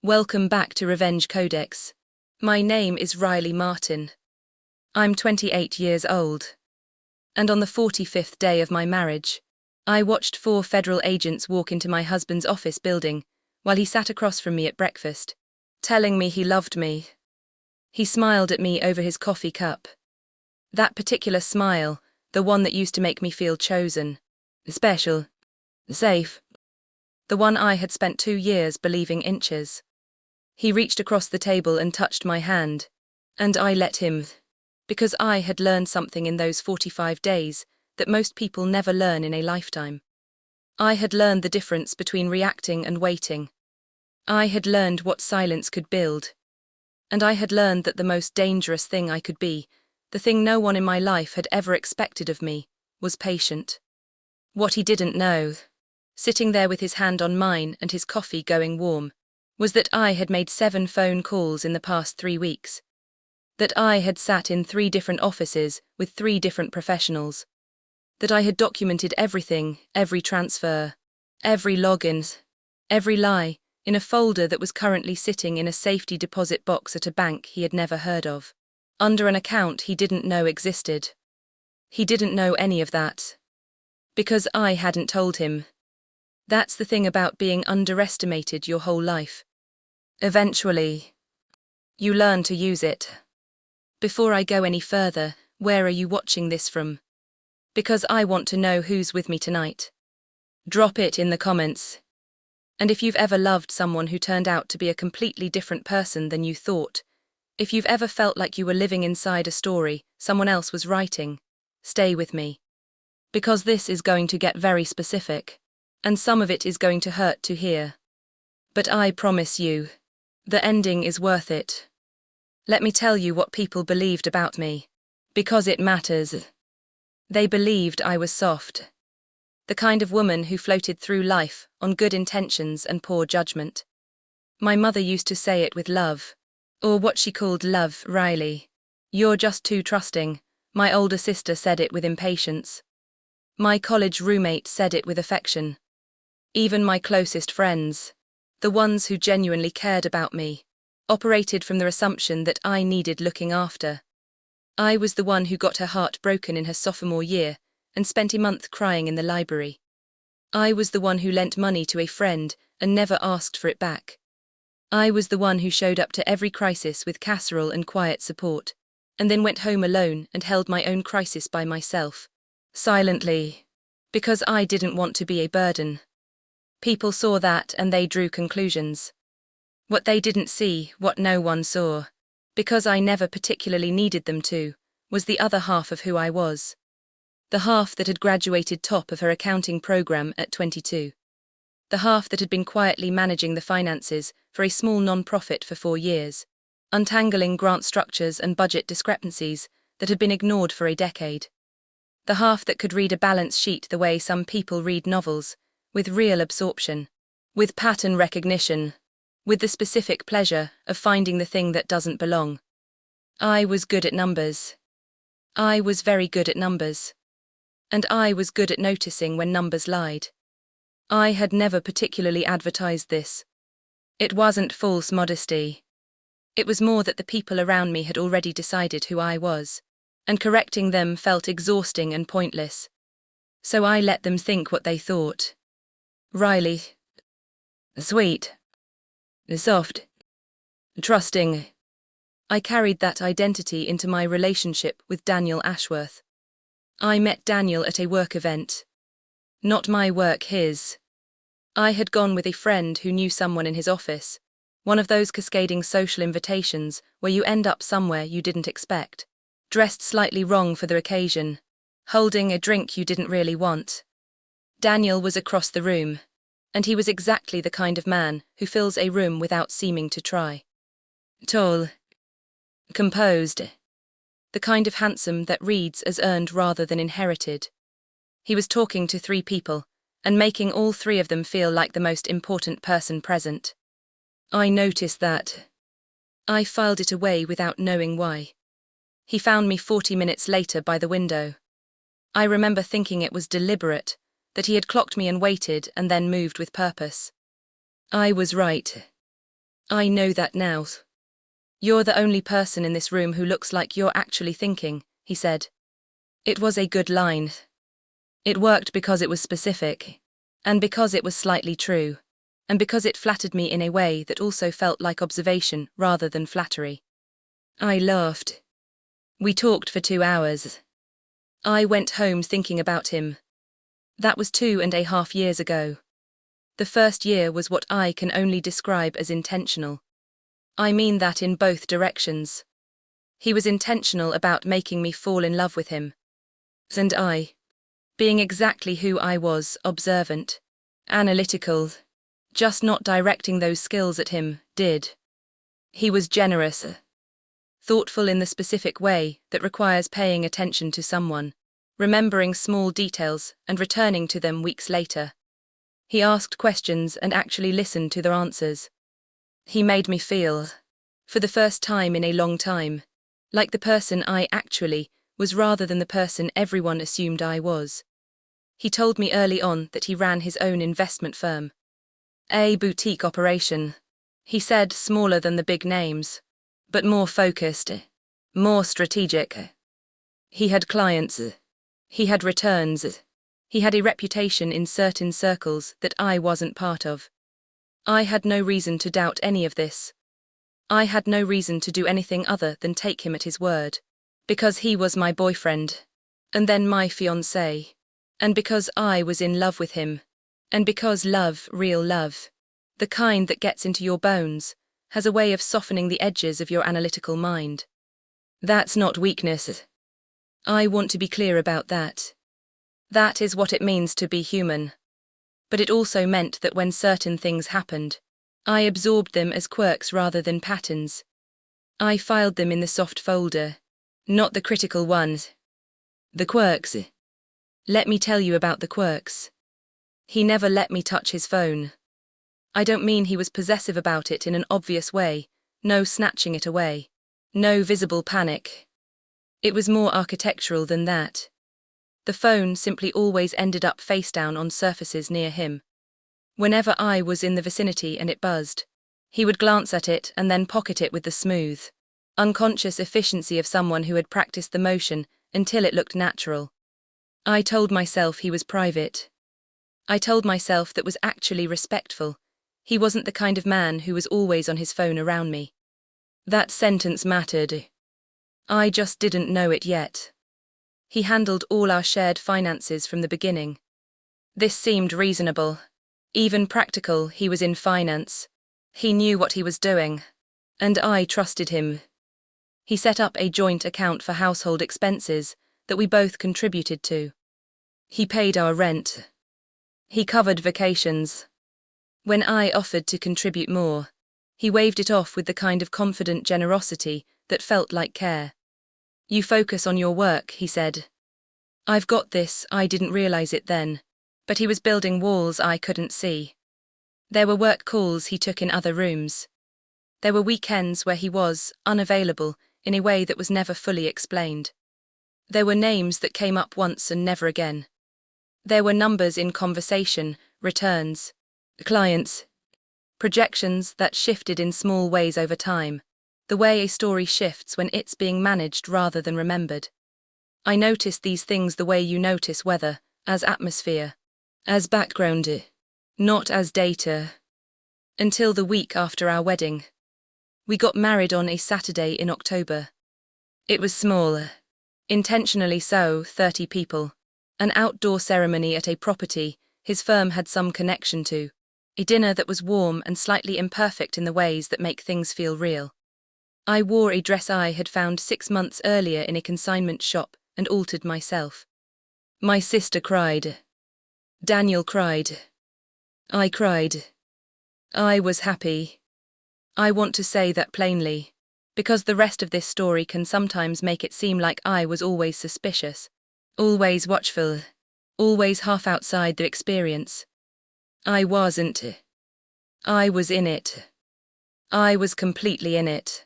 Welcome back to Revenge Codex. My name is Riley Martin. I'm 28 years old. And on the 45th day of my marriage, I watched 4 federal agents walk into my husband's office building while he sat across from me at breakfast, telling me he loved me. He smiled at me over his coffee cup. That particular smile, the one that used to make me feel chosen, special, safe, the one I had spent 2 years believing inches. He reached across the table and touched my hand, and I let him, because I had learned something in those 45 days that most people never learn in a lifetime. I had learned the difference between reacting and waiting. I had learned what silence could build. And I had learned that the most dangerous thing I could be, the thing no one in my life had ever expected of me, was patient. What he didn't know, sitting there with his hand on mine and his coffee going warm, was that I had made 7 phone calls in the past 3 weeks. That I had sat in 3 different offices with 3 different professionals. That I had documented everything, every transfer, every login, every lie, in a folder that was currently sitting in a safety deposit box at a bank he had never heard of, under an account he didn't know existed. He didn't know any of that. Because I hadn't told him. That's the thing about being underestimated your whole life. Eventually, you learn to use it. Before I go any further, where are you watching this from? Because I want to know who's with me tonight. Drop it in the comments. And if you've ever loved someone who turned out to be a completely different person than you thought, if you've ever felt like you were living inside a story someone else was writing, stay with me. Because this is going to get very specific, and some of it is going to hurt to hear. But I promise you, the ending is worth it. Let me tell you what people believed about me, because it matters. They believed I was soft. The kind of woman who floated through life on good intentions and poor judgment. My mother used to say it with love, or what she called love, Riley. You're just too trusting. My older sister said it with impatience. My college roommate said it with affection. Even my closest friends, the ones who genuinely cared about me, operated from the assumption that I needed looking after. I was the one who got her heart broken in her sophomore year and spent a month crying in the library. I was the one who lent money to a friend and never asked for it back. I was the one who showed up to every crisis with casserole and quiet support, and then went home alone and held my own crisis by myself, silently, because I didn't want to be a burden. People saw that and they drew conclusions. What they didn't see, what no one saw, because I never particularly needed them to, was the other half of who I was. The half that had graduated top of her accounting program at 22. The half that had been quietly managing the finances for a small non-profit for 4 years, untangling grant structures and budget discrepancies that had been ignored for a decade. The half that could read a balance sheet the way some people read novels, with real absorption, with pattern recognition, with the specific pleasure of finding the thing that doesn't belong. I was good at numbers. I was very good at numbers. And I was good at noticing when numbers lied. I had never particularly advertised this. It wasn't false modesty. It was more that the people around me had already decided who I was, and correcting them felt exhausting and pointless. So I let them think what they thought. Riley. Sweet. Soft. Trusting. I carried that identity into my relationship with Daniel Ashworth. I met Daniel at a work event. Not my work, his. I had gone with a friend who knew someone in his office, one of those cascading social invitations where you end up somewhere you didn't expect, dressed slightly wrong for the occasion, holding a drink you didn't really want. Daniel was across the room, and he was exactly the kind of man who fills a room without seeming to try. Tall. Composed. The kind of handsome that reads as earned rather than inherited. He was talking to 3 people, and making all 3 of them feel like the most important person present. I noticed that. I filed it away without knowing why. He found me 40 minutes later by the window. I remember thinking it was deliberate, that he had clocked me and waited and then moved with purpose. I was right. I know that now. You're the only person in this room who looks like you're actually thinking, he said. It was a good line. It worked because it was specific, and because it was slightly true, and because it flattered me in a way that also felt like observation rather than flattery. I laughed. We talked for 2 hours. I went home thinking about him. That was 2.5 years ago. The first year was what I can only describe as intentional. I mean that in both directions. He was intentional about making me fall in love with him. And I, being exactly who I was, observant, analytical, just not directing those skills at him, did. He was generous, thoughtful in the specific way that requires paying attention to someone, remembering small details and returning to them weeks later. He asked questions and actually listened to their answers. He made me feel, for the first time in a long time, like the person I actually was rather than the person everyone assumed I was. He told me early on that he ran his own investment firm. A boutique operation, he said, smaller than the big names, but more focused, more strategic. He had clients, he had returns, he had a reputation in certain circles that I wasn't part of. I had no reason to doubt any of this. I had no reason to do anything other than take him at his word, because he was my boyfriend, and then my fiancé, and because I was in love with him, and because love, real love, the kind that gets into your bones, has a way of softening the edges of your analytical mind. That's not weakness. I want to be clear about that. That is what it means to be human. But it also meant that when certain things happened, I absorbed them as quirks rather than patterns. I filed them in the soft folder, not the critical ones. The quirks. Let me tell you about the quirks. He never let me touch his phone. I don't mean he was possessive about it in an obvious way, no snatching it away, no visible panic. It was more architectural than that. The phone simply always ended up face down on surfaces near him. Whenever I was in the vicinity and it buzzed, he would glance at it and then pocket it with the smooth, unconscious efficiency of someone who had practiced the motion until it looked natural. I told myself he was private. I told myself that was actually respectful. He wasn't the kind of man who was always on his phone around me. That sentence mattered. I just didn't know it yet. He handled all our shared finances from the beginning. This seemed reasonable. Even practical. He was in finance. He knew what he was doing. And I trusted him. He set up a joint account for household expenses that we both contributed to. He paid our rent. He covered vacations. When I offered to contribute more, he waved it off with the kind of confident generosity that felt like care. You focus on your work, he said. I've got this. I didn't realize it then, but he was building walls I couldn't see. There were work calls he took in other rooms. There were weekends where he was unavailable in a way that was never fully explained. There were names that came up once and never again. There were numbers in conversation, returns, clients, projections that shifted in small ways over time, the way a story shifts when it's being managed rather than remembered. I noticed these things the way you notice weather, as atmosphere, as background, not as data. Until the week after our wedding. We got married on a Saturday in October. It was small, intentionally so, 30 people, an outdoor ceremony at a property his firm had some connection to, a dinner that was warm and slightly imperfect in the ways that make things feel real. I wore a dress I had found 6 months earlier in a consignment shop and altered myself. My sister cried. Daniel cried. I cried. I was happy. I want to say that plainly, because the rest of this story can sometimes make it seem like I was always suspicious, always watchful, always half outside the experience. I wasn't. I was in it. I was completely in it.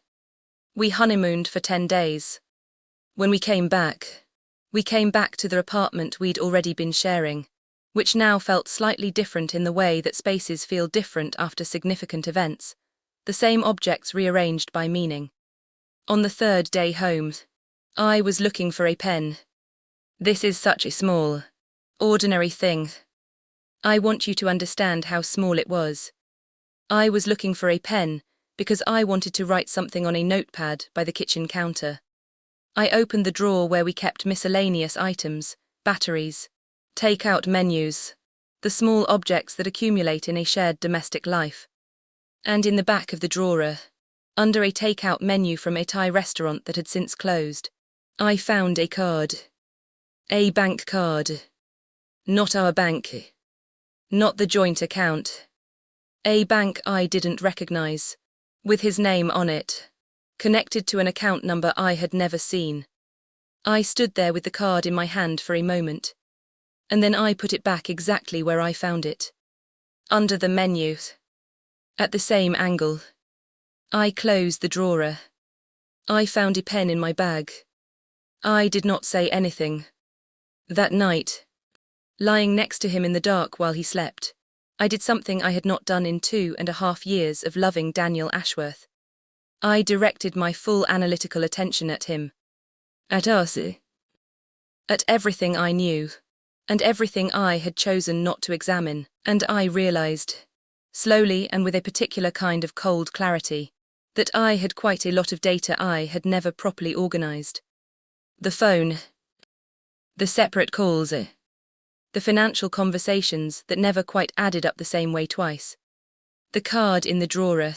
We honeymooned for 10 days. When we came back to the apartment we'd already been sharing, which now felt slightly different in the way that spaces feel different after significant events. the same objects rearranged by meaning. On the third day home, I was looking for a pen. This is such a small, ordinary thing. I want you to understand how small it was. I was looking for a pen because I wanted to write something on a notepad by the kitchen counter. I opened the drawer where we kept miscellaneous items, batteries, take-out menus, the small objects that accumulate in a shared domestic life. And in the back of the drawer, under a take-out menu from a Thai restaurant that had since closed, I found a card. A bank card. Not our bank. Not the joint account. A bank I didn't recognize, with his name on it, connected to an account number I had never seen. I stood there with the card in my hand for a moment, and then I put it back exactly where I found it. Under the menu. At the same angle. I closed the drawer. I found a pen in my bag. I did not say anything. That night, lying next to him in the dark while he slept, I did something I had not done in 2.5 years of loving Daniel Ashworth. I directed my full analytical attention at him. At us. At everything I knew, and everything I had chosen not to examine, and I realized, slowly and with a particular kind of cold clarity, that I had quite a lot of data I had never properly organized. The phone. The separate calls. The financial conversations that never quite added up the same way twice. The card in the drawer.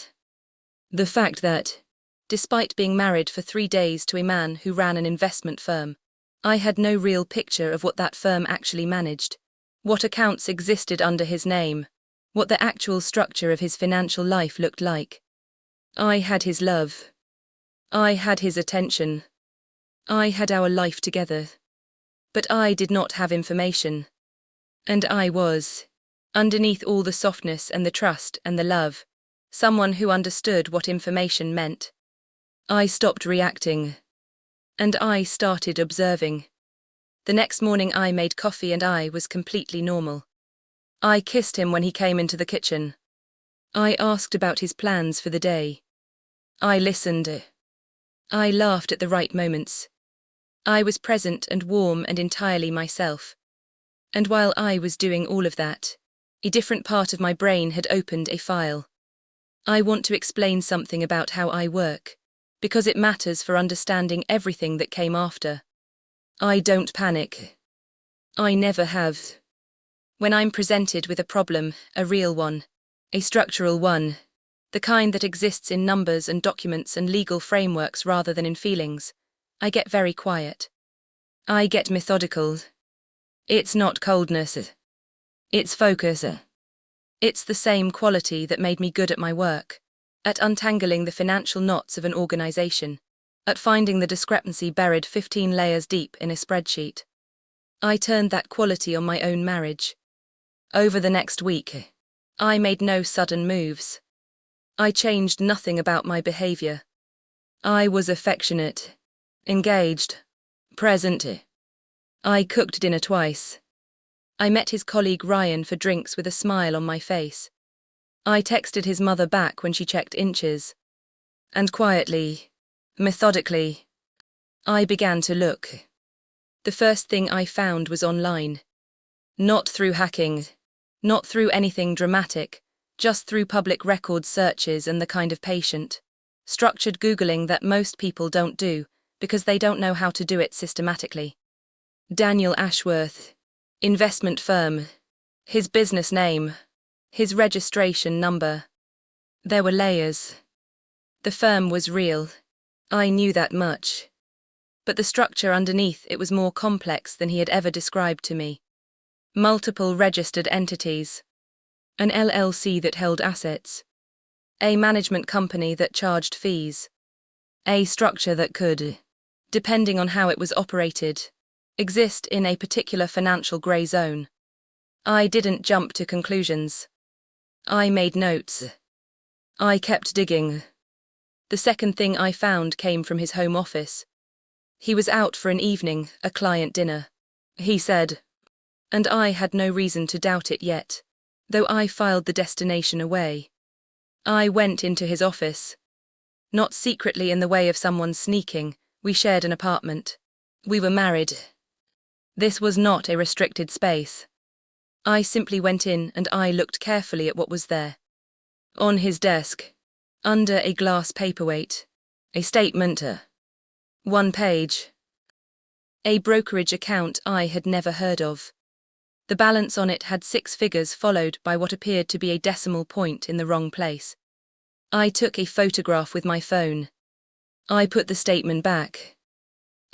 The fact that, despite being married for 3 days to a man who ran an investment firm, I had no real picture of what that firm actually managed, what accounts existed under his name, what the actual structure of his financial life looked like. I had his love. I had his attention. I had our life together. But I did not have information. And I was, underneath all the softness and the trust and the love, someone who understood what information meant. I stopped reacting. And I started observing. The next morning I made coffee and I was completely normal. I kissed him when he came into the kitchen. I asked about his plans for the day. I listened. I laughed at the right moments. I was present and warm and entirely myself. And while I was doing all of that, a different part of my brain had opened a file. I want to explain something about how I work, because it matters for understanding everything that came after. I don't panic. I never have. When I'm presented with a problem, a real one, a structural one, the kind that exists in numbers and documents and legal frameworks rather than in feelings, I get very quiet. I get methodical. It's not coldness. It's focus. It's the same quality that made me good at my work, at untangling the financial knots of an organization, at finding the discrepancy buried 15 layers deep in a spreadsheet. I turned that quality on my own marriage. Over the next week, I made no sudden moves. I changed nothing about my behavior. I was affectionate, engaged, present. I cooked dinner twice. I met his colleague Ryan for drinks with a smile on my face. I texted his mother back when she checked inches. And quietly, methodically, I began to look. The first thing I found was online. Not through hacking, not through anything dramatic, just through public record searches and the kind of patient, structured Googling that most people don't do because they don't know how to do it systematically. Daniel Ashworth, investment firm, his business name, his registration number. There were layers. The firm was real. I knew that much. But the structure underneath it was more complex than he had ever described to me. Multiple registered entities. An LLC that held assets. A management company that charged fees. A structure that could, depending on how it was operated, exist in a particular financial grey zone. I didn't jump to conclusions. I made notes. I kept digging. The second thing I found came from his home office. He was out for an evening, a client dinner, he said, and I had no reason to doubt it yet, though I filed the destination away. I went into his office. Not secretly in the way of someone sneaking, we shared an apartment. We were married. This was not a restricted space. I simply went in and I looked carefully at what was there. On his desk, under a glass paperweight, a statement, one page. A brokerage account I had never heard of. The balance on it had 6 figures followed by what appeared to be a decimal point in the wrong place. I took a photograph with my phone. I put the statement back.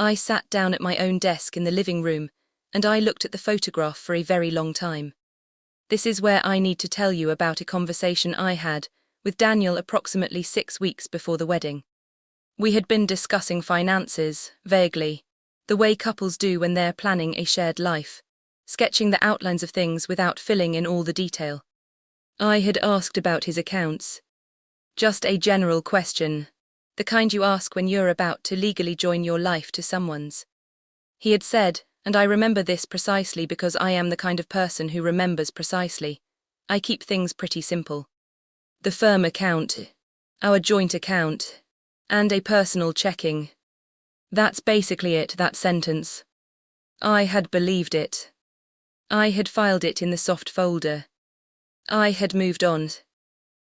I sat down at my own desk in the living room, and I looked at the photograph for a very long time. This is where I need to tell you about a conversation I had with Daniel approximately 6 weeks before the wedding. We had been discussing finances, vaguely, the way couples do when they're planning a shared life, sketching the outlines of things without filling in all the detail. I had asked about his accounts. Just a general question, the kind you ask when you're about to legally join your life to someone's. He had said, and I remember this precisely because I am the kind of person who remembers precisely, I keep things pretty simple. The firm account, our joint account, and a personal checking. That's basically it, that sentence. I had believed it. I had filed it in the soft folder. I had moved on.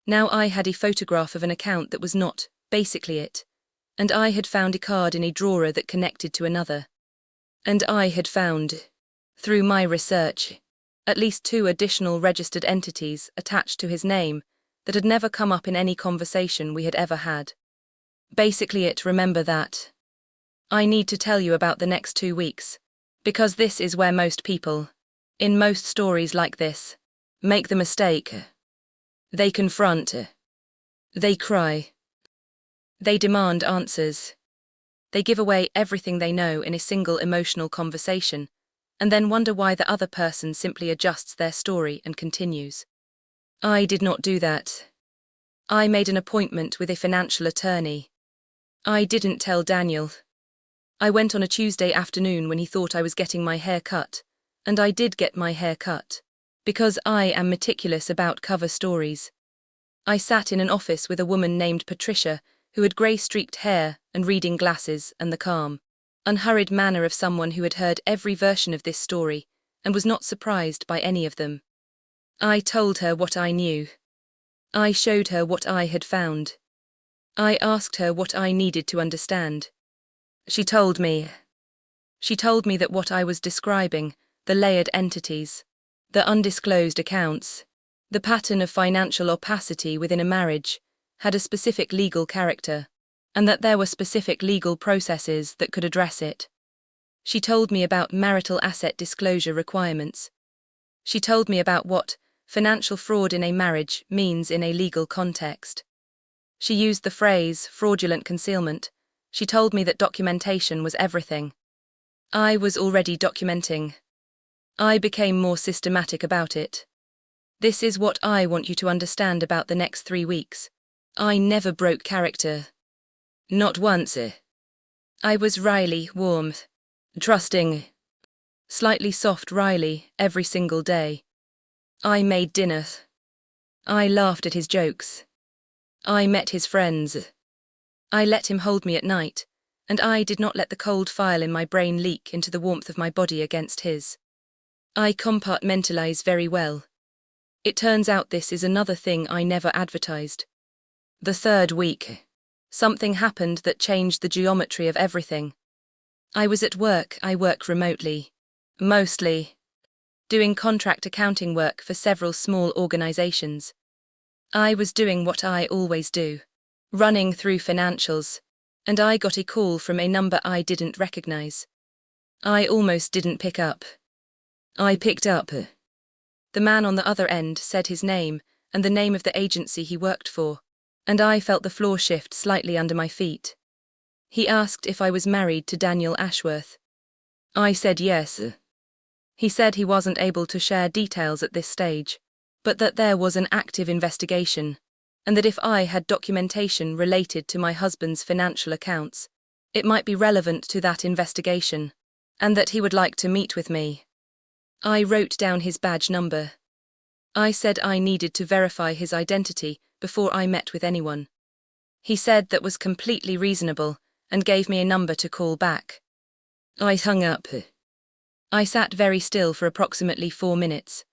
Now I had a photograph of an account that was not, basically it, and I had found a card in a drawer that connected to another. And I had found, through my research, at least 2 additional registered entities attached to his name that had never come up in any conversation we had ever had. Basically it, remember that. I need to tell you about the next 2 weeks, because this is where most people, in most stories like this, make the mistake. They confront. They cry. They demand answers. They give away everything they know in a single emotional conversation, and then wonder why the other person simply adjusts their story and continues. I did not do that. I made an appointment with a financial attorney. I didn't tell Daniel. I went on a Tuesday afternoon when he thought I was getting my hair cut, and I did get my hair cut, because I am meticulous about cover stories. I sat in an office with a woman named Patricia, who had grey-streaked hair and reading glasses and the calm, unhurried manner of someone who had heard every version of this story and was not surprised by any of them. I told her what I knew. I showed her what I had found. I asked her what I needed to understand. She told me that what I was describing, the layered entities, the undisclosed accounts, the pattern of financial opacity within a marriage, had a specific legal character, and that there were specific legal processes that could address it. She told me about marital asset disclosure requirements. She told me about what financial fraud in a marriage means in a legal context. She used the phrase fraudulent concealment. She told me that documentation was everything. I was already documenting. I became more systematic about it. This is what I want you to understand about the next 3 weeks. I never broke character. Not once. I was Riley, warm, trusting, slightly soft Riley every single day. I made dinner. I laughed at his jokes. I met his friends. I let him hold me at night, and I did not let the cold file in my brain leak into the warmth of my body against his. I compartmentalize very well. It turns out this is another thing I never advertised. The 3rd week, something happened that changed the geometry of everything. I was at work. I work remotely, mostly, doing contract accounting work for several small organizations. I was doing what I always do, running through financials, and I got a call from a number I didn't recognize. I almost didn't pick up. I picked up. The man on the other end said his name and the name of the agency he worked for, and I felt the floor shift slightly under my feet. He asked if I was married to Daniel Ashworth. I said yes. He said he wasn't able to share details at this stage, but that there was an active investigation, and that if I had documentation related to my husband's financial accounts, it might be relevant to that investigation, and that he would like to meet with me. I wrote down his badge number. I said I needed to verify his identity before I met with anyone. He said that was completely reasonable and gave me a number to call back. I hung up. I sat very still for approximately 4 minutes.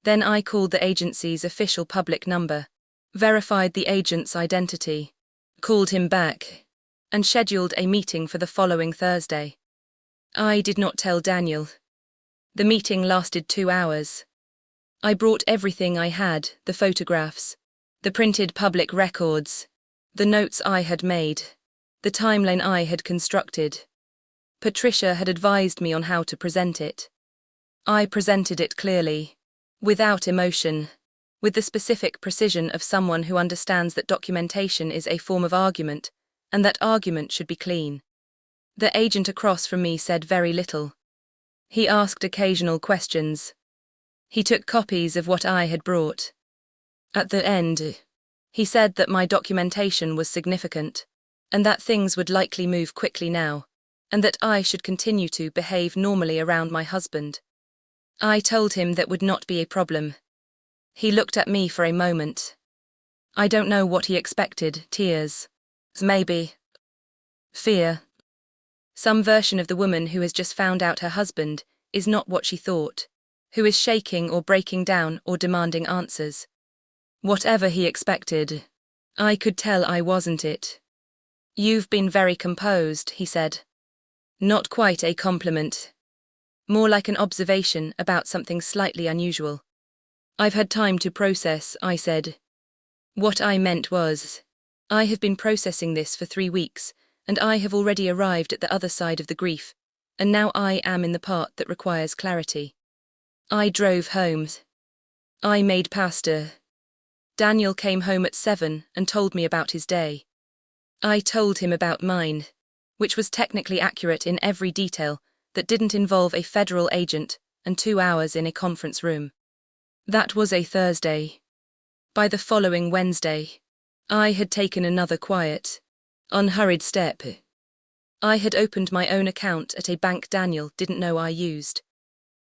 Then I called the agency's official public number, verified the agent's identity, called him back, and scheduled a meeting for the following Thursday. I did not tell Daniel. The meeting lasted 2 hours. I brought everything I had, the photographs, the printed public records, the notes I had made, the timeline I had constructed. Patricia had advised me on how to present it. I presented it clearly, without emotion, with the specific precision of someone who understands that documentation is a form of argument, and that argument should be clean. The agent across from me said very little. He asked occasional questions. He took copies of what I had brought. At the end, he said that my documentation was significant, and that things would likely move quickly now, and that I should continue to behave normally around my husband. I told him that would not be a problem. He looked at me for a moment. I don't know what he expected, tears. Maybe. Fear. Some version of the woman who has just found out her husband is not what she thought, who is shaking or breaking down or demanding answers. Whatever he expected, I could tell I wasn't it. You've been very composed, he said. Not quite a compliment. More like an observation about something slightly unusual. I've had time to process, I said. What I meant was, I have been processing this for 3 weeks, and I have already arrived at the other side of the grief, and now I am in the part that requires clarity. I drove home. I made pasta. Daniel came home at 7 and told me about his day. I told him about mine, which was technically accurate in every detail, that didn't involve a federal agent and 2 hours in a conference room. That was a Thursday. By the following Wednesday, I had taken another quiet, unhurried step. I had opened my own account at a bank Daniel didn't know I used.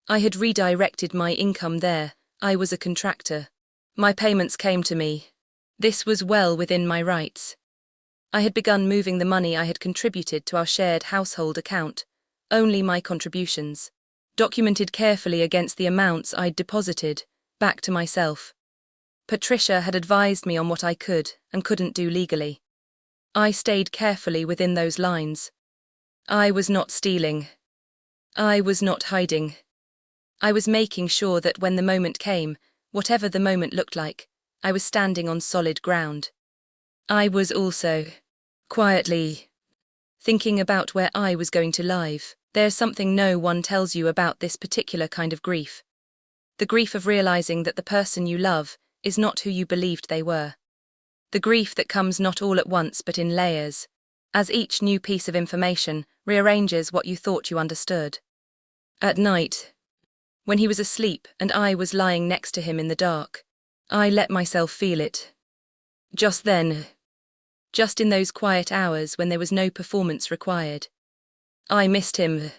I had redirected my income there. I was a contractor. My payments came to me. This was well within my rights. I had begun moving the money I had contributed to our shared household account, only my contributions, documented carefully against the amounts I'd deposited, back to myself. Patricia had advised me on what I could and couldn't do legally. I stayed carefully within those lines. I was not stealing. I was not hiding. I was making sure that when the moment came, whatever the moment looked like, I was standing on solid ground. I was also, quietly, thinking about where I was going to live. There's something no one tells you about this particular kind of grief. The grief of realizing that the person you love is not who you believed they were. The grief that comes not all at once but in layers, as each new piece of information rearranges what you thought you understood. At night, when he was asleep and I was lying next to him in the dark, I let myself feel it. Just then. Just in those quiet hours when there was no performance required. I missed him.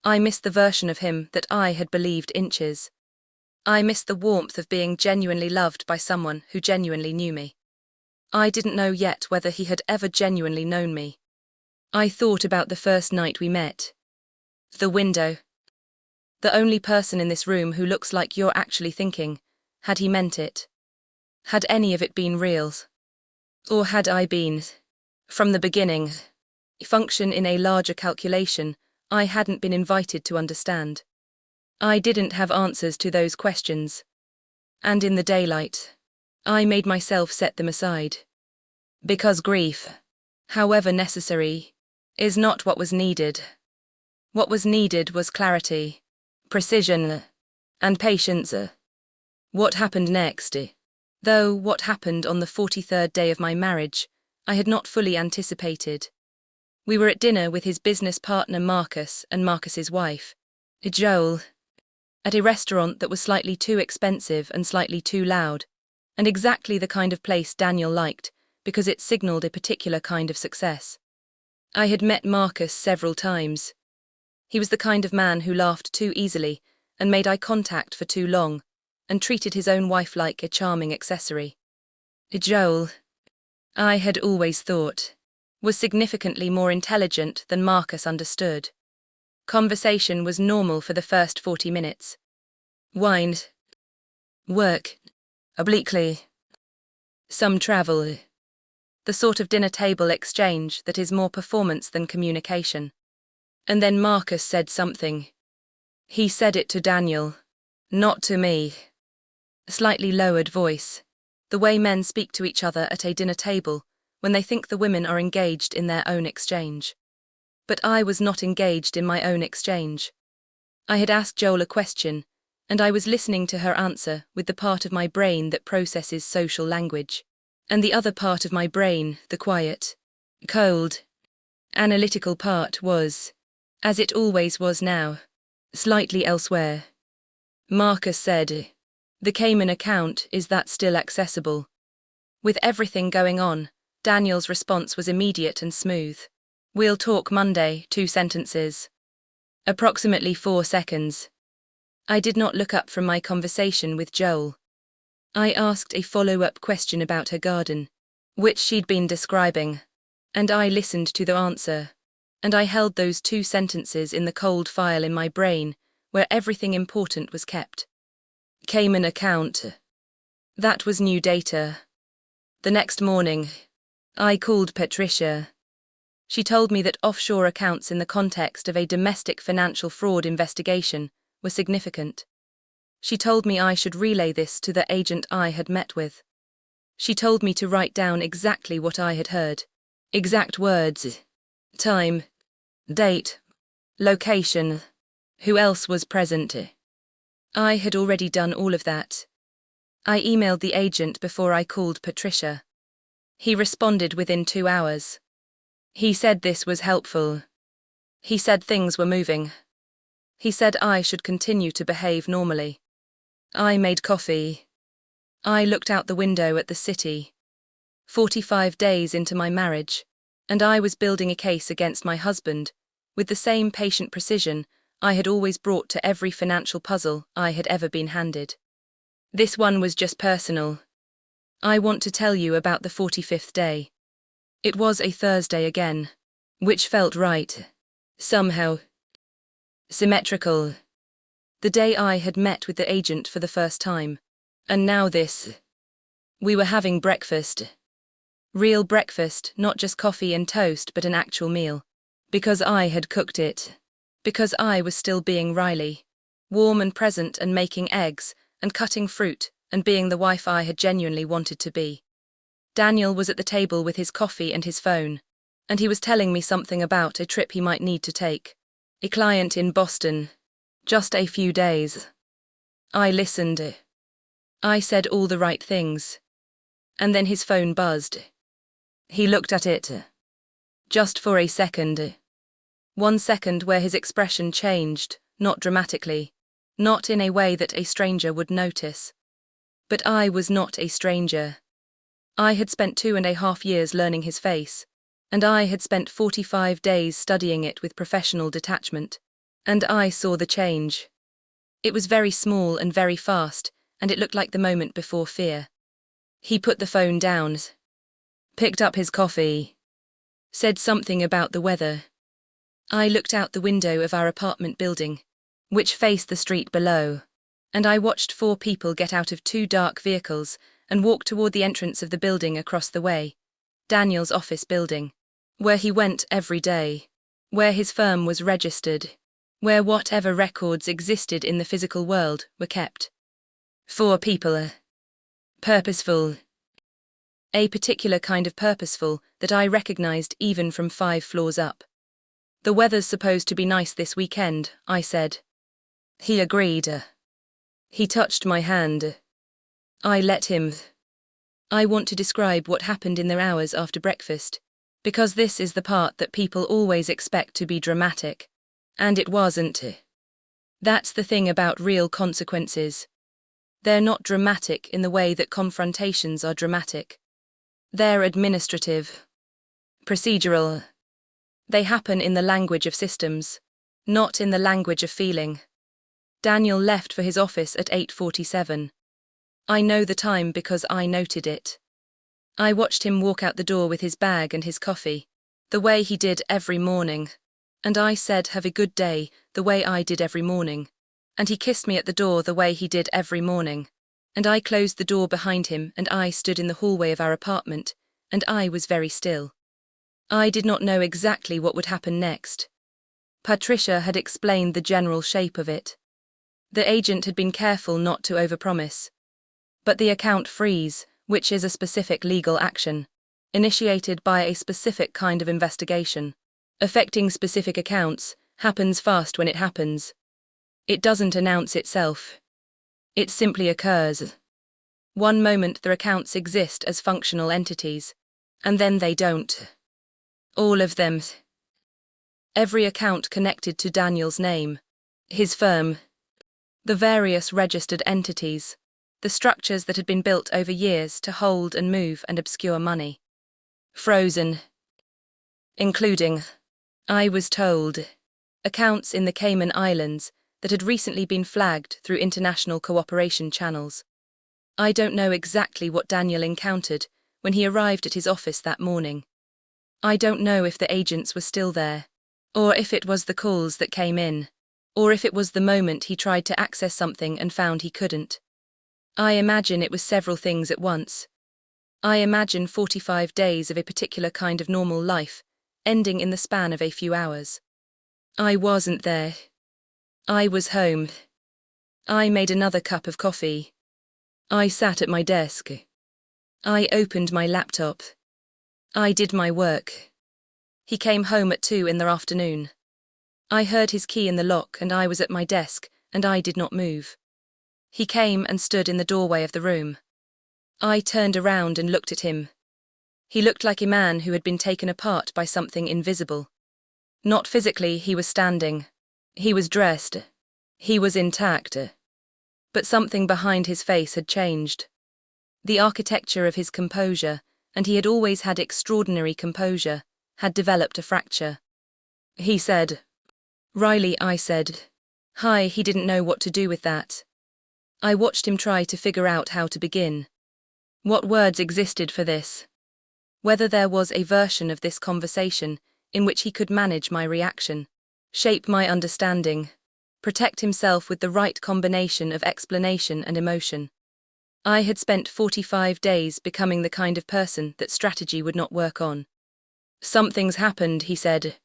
I missed the version of him that I had believed inches. I missed the warmth of being genuinely loved by someone who genuinely knew me. I didn't know yet whether he had ever genuinely known me. I thought about the first night we met. The window. The only person in this room who looks like you're actually thinking, had he meant it? Had any of it been real? Or had I been, from the beginning, a function in a larger calculation I hadn't been invited to understand? I didn't have answers to those questions. And in the daylight, I made myself set them aside. Because grief, however necessary, is not what was needed. What was needed was clarity, precision, and patience. What happened next? Though what happened on the 43rd day of my marriage, I had not fully anticipated. We were at dinner with his business partner Marcus and Marcus's wife, Joel, at a restaurant that was slightly too expensive and slightly too loud, and exactly the kind of place Daniel liked because it signaled a particular kind of success. I had met Marcus several times. He was the kind of man who laughed too easily and made eye contact for too long, and treated his own wife like a charming accessory. Joel, I had always thought, was significantly more intelligent than Marcus understood. Conversation was normal for the first 40 minutes. Wine. Work. Obliquely. Some travel. The sort of dinner table exchange that is more performance than communication. And then Marcus said something. He said it to Daniel, not to me. A slightly lowered voice, the way men speak to each other at a dinner table when they think the women are engaged in their own exchange. But I was not engaged in my own exchange. I had asked Joel a question, and I was listening to her answer with the part of my brain that processes social language, and the other part of my brain, the quiet, cold, analytical part was, as it always was now, slightly elsewhere. Marcus said, "The Cayman account, is that still accessible?" With everything going on, Daniel's response was immediate and smooth. "We'll talk Monday," 2 sentences. Approximately 4 seconds. I did not look up from my conversation with Joel. I asked a follow-up question about her garden, which she'd been describing, and I listened to the answer, and I held those 2 sentences in the cold file in my brain, where everything important was kept. Cayman account. That was new data. The next morning, I called Patricia. She told me that offshore accounts in the context of a domestic financial fraud investigation were significant. She told me I should relay this to the agent I had met with. She told me to write down exactly what I had heard. Exact words. Time. Date. Location. Who else was present. I had already done all of that. I emailed the agent before I called Patricia. He responded within 2 hours. He said this was helpful. He said things were moving. He said I should continue to behave normally. I made coffee. I looked out the window at the city. 45 days into my marriage, and I was building a case against my husband, with the same patient precision I had always brought to every financial puzzle I had ever been handed. This one was just personal. I want to tell you about the 45th day. It was a Thursday again, which felt right. Somehow. Symmetrical. The day I had met with the agent for the first time. And now this. We were having breakfast. Real breakfast, not just coffee and toast, but an actual meal. Because I had cooked it. Because I was still being Riley. Warm and present and making eggs, and cutting fruit, and being the wife I had genuinely wanted to be. Daniel was at the table with his coffee and his phone, and he was telling me something about a trip he might need to take. A client in Boston. Just a few days. I listened. I said all the right things. And then his phone buzzed. He looked at it. Just for a second. 1 second where his expression changed, not dramatically, not in a way that a stranger would notice. But I was not a stranger. I had spent 2.5 years learning his face, and I had spent 45 days studying it with professional detachment, and I saw the change. It was very small and very fast, and it looked like the moment before fear. He put the phone down, picked up his coffee, said something about the weather. I looked out the window of our apartment building, which faced the street below, and I watched 4 people get out of 2 dark vehicles and walk toward the entrance of the building across the way, Daniel's office building, where he went every day, where his firm was registered, where whatever records existed in the physical world were kept. 4 people. Purposeful. A particular kind of purposeful that I recognized even from 5 floors up. The weather's supposed to be nice this weekend, I said. He agreed. He touched my hand. I let him. I want to describe what happened in their hours after breakfast, because this is the part that people always expect to be dramatic, and it wasn't. That's the thing about real consequences. They're not dramatic in the way that confrontations are dramatic. They're administrative. Procedural. They happen in the language of systems, not in the language of feeling. Daniel left for his office at 8:47. I know the time because I noted it. I watched him walk out the door with his bag and his coffee, the way he did every morning. And I said, "Have a good day," the way I did every morning. And he kissed me at the door the way he did every morning. And I closed the door behind him and I stood in the hallway of our apartment, and I was very still. I did not know exactly what would happen next. Patricia had explained the general shape of it. The agent had been careful not to overpromise. But the account freeze, which is a specific legal action, initiated by a specific kind of investigation, affecting specific accounts, happens fast when it happens. It doesn't announce itself. It simply occurs. One moment their accounts exist as functional entities, and then they don't. All of them. Every account connected to Daniel's name, his firm, the various registered entities, the structures that had been built over years to hold and move and obscure money. Frozen. Including, I was told, accounts in the Cayman Islands that had recently been flagged through international cooperation channels. I don't know exactly what Daniel encountered when he arrived at his office that morning. I don't know if the agents were still there, or if it was the calls that came in, or if it was the moment he tried to access something and found he couldn't. I imagine it was several things at once. I imagine 45 days of a particular kind of normal life, ending in the span of a few hours. I wasn't there. I was home. I made another cup of coffee. I sat at my desk. I opened my laptop. I did my work. He came home at 2 in the afternoon. I heard his key in the lock and I was at my desk and I did not move. He came and stood in the doorway of the room. I turned around and looked at him. He looked like a man who had been taken apart by something invisible. Not physically, he was standing. He was dressed. He was intact. But something behind his face had changed. The architecture of his composure, and he had always had extraordinary composure, had developed a fracture. He said, "Riley," I said. "Hi," he didn't know what to do with that. I watched him try to figure out how to begin. What words existed for this? Whether there was a version of this conversation in which he could manage my reaction, shape my understanding, protect himself with the right combination of explanation and emotion. I had spent 45 days becoming the kind of person that strategy would not work on. "Something's happened," he said.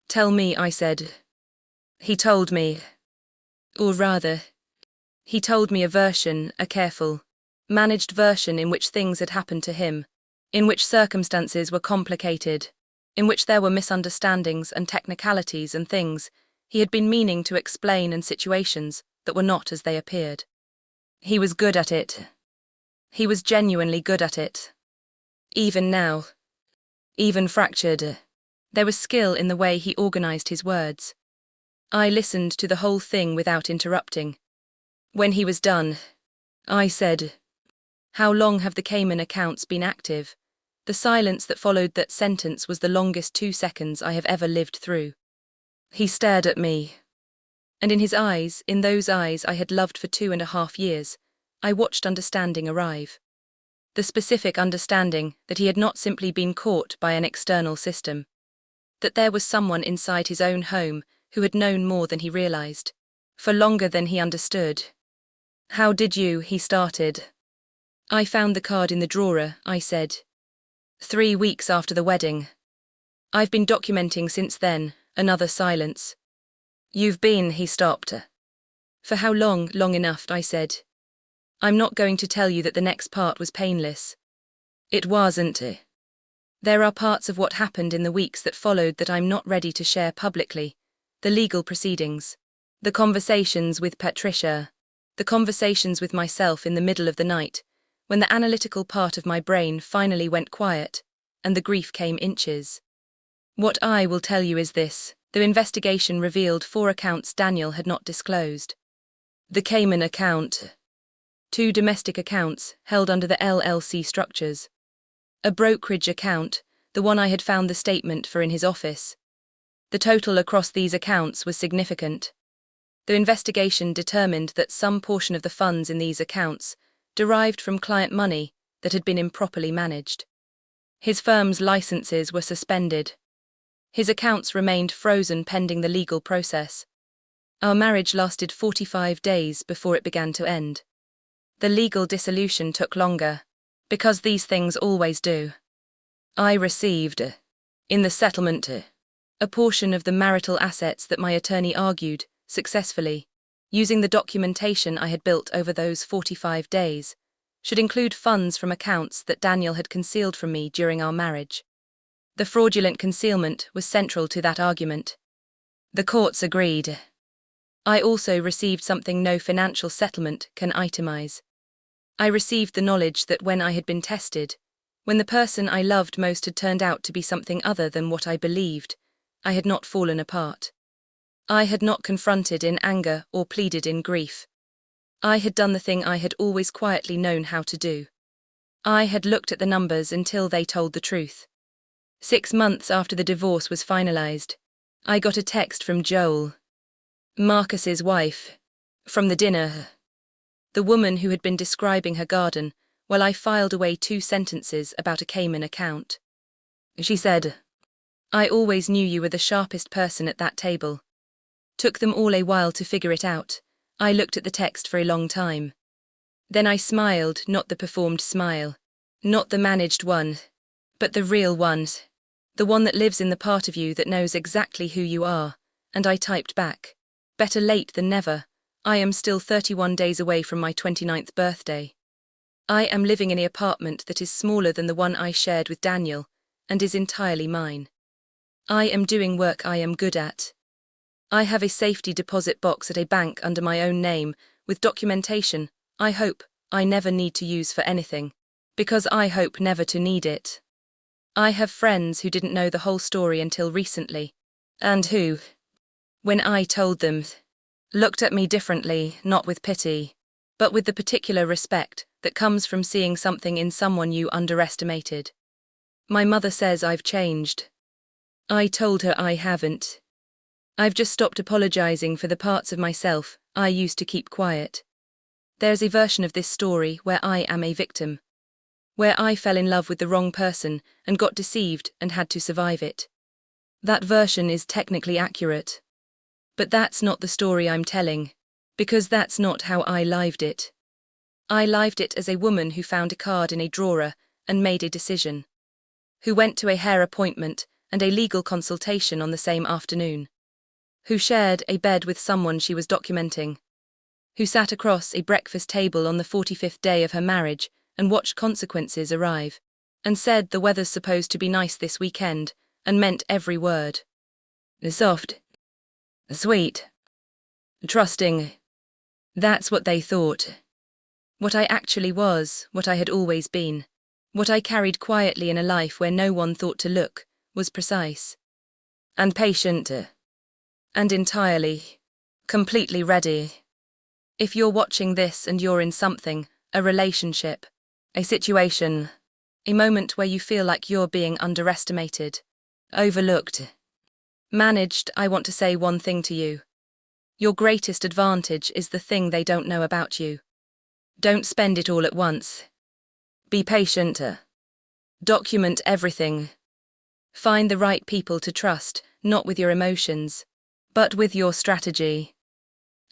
"Tell me," I said. He told me. Or rather, he told me a version, a careful, managed version in which things had happened to him, in which circumstances were complicated, in which there were misunderstandings and technicalities and things he had been meaning to explain and situations that were not as they appeared. He was good at it. He was genuinely good at it. Even now. Even fractured. There was skill in the way he organized his words. I listened to the whole thing without interrupting. When he was done, I said, "How long have the Cayman accounts been active?" The silence that followed that sentence was the longest 2 seconds I have ever lived through. He stared at me. And in his eyes, in those eyes I had loved for 2.5 years, I watched understanding arrive. The specific understanding that he had not simply been caught by an external system. That there was someone inside his own home who had known more than he realized, for longer than he understood. "How did you?" he started. "I found the card in the drawer," I said. 3 weeks after the wedding. "I've been documenting since then." Another silence. "You've been," he stopped. "For how long?" "Long enough," I said. "I'm not going to tell you that the next part was painless. It wasn't. There are parts of what happened in the weeks that followed that I'm not ready to share publicly. The legal proceedings. The conversations with Patricia. The conversations with myself in the middle of the night, when the analytical part of my brain finally went quiet, and the grief came inches. What I will tell you is this: the investigation revealed 4 accounts Daniel had not disclosed. The Cayman account. 2 domestic accounts held under the LLC structures. A brokerage account, the one I had found the statement for in his office. The total across these accounts was significant. The investigation determined that some portion of the funds in these accounts derived from client money that had been improperly managed. His firm's licenses were suspended. His accounts remained frozen pending the legal process. Our marriage lasted 45 days before it began to end. The legal dissolution took longer, because these things always do. I received, in the settlement, a portion of the marital assets that my attorney argued, successfully, using the documentation I had built over those 45 days, should include funds from accounts that Daniel had concealed from me during our marriage. The fraudulent concealment was central to that argument. The courts agreed. I also received something no financial settlement can itemize. I received the knowledge that when I had been tested, when the person I loved most had turned out to be something other than what I believed, I had not fallen apart. I had not confronted in anger or pleaded in grief. I had done the thing I had always quietly known how to do. I had looked at the numbers until they told the truth. 6 months after the divorce was finalized, I got a text from Joel, Marcus's wife, from the dinner. The woman who had been describing her garden while I filed away 2 sentences about a Cayman account. She said, "I always knew you were the sharpest person at that table. Took them all a while to figure it out. I looked at the text for a long time. Then I smiled, not the performed smile, not the managed one, but the real one, the one that lives in the part of you that knows exactly who you are." And I typed back, "Better late than never. I am still 31 days away from my 29th birthday. I am living in an apartment that is smaller than the one I shared with Daniel, and is entirely mine. I am doing work I am good at. I have a safety deposit box at a bank under my own name, with documentation I hope I never need to use for anything, because I hope never to need it. I have friends who didn't know the whole story until recently, and who, when I told them, looked at me differently, not with pity, but with the particular respect that comes from seeing something in someone you underestimated. My mother says I've changed. I told her I haven't. I've just stopped apologizing for the parts of myself I used to keep quiet. There's a version of this story where I am a victim, where I fell in love with the wrong person and got deceived and had to survive it. That version is technically accurate. But that's not the story I'm telling, because that's not how I lived it. I lived it as a woman who found a card in a drawer and made a decision, who went to a hair appointment and a legal consultation on the same afternoon, who shared a bed with someone she was documenting, who sat across a breakfast table on the 45th day of her marriage and watched consequences arrive, and said the weather's supposed to be nice this weekend, and meant every word. Soft. Sweet. Trusting. That's what they thought. What I actually was, what I had always been, what I carried quietly in a life where no one thought to look, was precise. And patient. And entirely, completely ready. If you're watching this and you're in something, a relationship, a situation, a moment where you feel like you're being underestimated, overlooked, managed, I want to say one thing to you. Your greatest advantage is the thing they don't know about you. Don't spend it all at once. Be patient. Document everything. Find the right people to trust, not with your emotions, but with your strategy.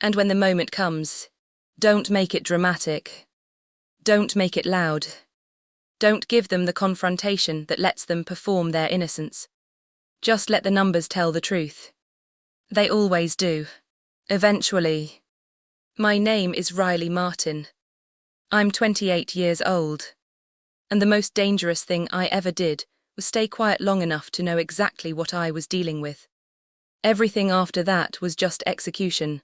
And when the moment comes, don't make it dramatic. Don't make it loud. Don't give them the confrontation that lets them perform their innocence. Just let the numbers tell the truth. They always do. Eventually. My name is Riley Martin. I'm 28 years old. And the most dangerous thing I ever did was stay quiet long enough to know exactly what I was dealing with. Everything after that was just execution.